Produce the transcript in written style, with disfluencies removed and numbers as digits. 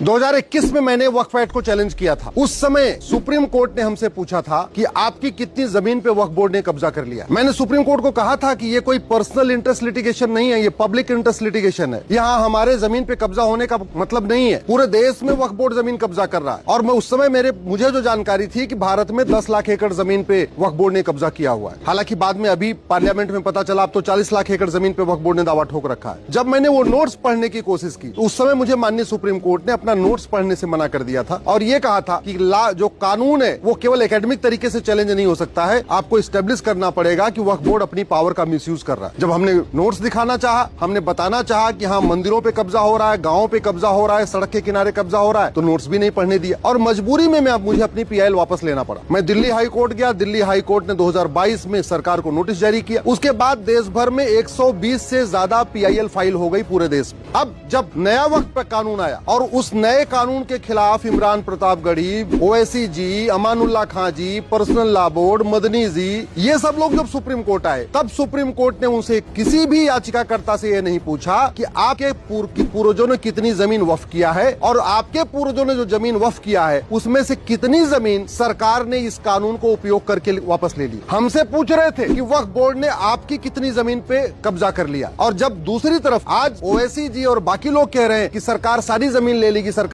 2021 में मैंने वक्फ एक्ट को चैलेंज किया था। उस समय सुप्रीम कोर्ट ने हमसे पूछा था कि आपकी कितनी जमीन पे वक्फ बोर्ड ने कब्जा कर लिया। मैंने सुप्रीम कोर्ट को कहा था कि ये कोई पर्सनल इंटरेस्ट लिटिगेशन नहीं है, ये पब्लिक इंटरेस्ट लिटिगेशन है। यहाँ हमारे जमीन पे कब्जा होने का मतलब नहीं है, पूरे देश में वक्फ बोर्ड जमीन कब्जा कर रहा है। और मैं उस समय मुझे जो जानकारी थी कि भारत में 10 लाख एकड़ जमीन पे वक्फ बोर्ड ने कब्जा किया हुआ है। हालांकि बाद में अभी पार्लियामेंट में पता चला अब तो 40 लाख एकड़ जमीन पे वक्फ बोर्ड ने दावा ठोक रखा है। जब मैंने वो नोट्स पढ़ने की कोशिश की तो उस समय मुझे माननीय सुप्रीम कोर्ट ने अपना नोट्स पढ़ने से मना कर दिया था और ये कहा था कि जो कानून है वो केवल एकेडमिक तरीके से चैलेंज नहीं हो सकता है, आपको इस्टेब्लिश करना पड़ेगा कि वक्फ बोर्ड अपनी पावर का मिसयूज कर रहा है। जब हमने नोट्स दिखाना चाहा, हमने बताना चाहा कि हाँ मंदिरों पे कब्जा हो रहा है, गाँव पे कब्जा हो रहा है, सड़क के किनारे कब्जा हो रहा है, तो नोट्स भी नहीं पढ़ने दिया और मजबूरी में मुझे अपनी पीआईएल वापस लेना पड़ा। मैं दिल्ली हाई कोर्ट गया। दिल्ली हाई कोर्ट ने 2022 में सरकार को नोटिस जारी किया। उसके बाद देश भर में 120 से ज्यादा पीआईएल फाइल हो गई पूरे देश में। अब जब नया वक्त पे कानून आया और उस नए कानून के खिलाफ इमरान प्रतापगढ़ी, ओवैसी जी, अमानुल्लाह खां जी, पर्सनल लॉ बोर्ड, मदनी जी, ये सब लोग जब सुप्रीम कोर्ट आए तब सुप्रीम कोर्ट ने उनसे किसी भी याचिकाकर्ता से यह नहीं पूछा कि आपके पूर्वजों ने कितनी जमीन वक्फ किया है और आपके पूर्वजों ने जो जमीन वक्फ किया है उसमें से कितनी जमीन सरकार ने इस कानून को उपयोग करके वापस ले ली। हमसे पूछ रहे थे कि वक्फ बोर्ड ने आपकी कितनी जमीन पे कब्जा कर लिया। और जब दूसरी तरफ आज ओवैसी जी और बाकी लोग कह रहे हैं कि सरकार सारी जमीन ले लेगी, सरकार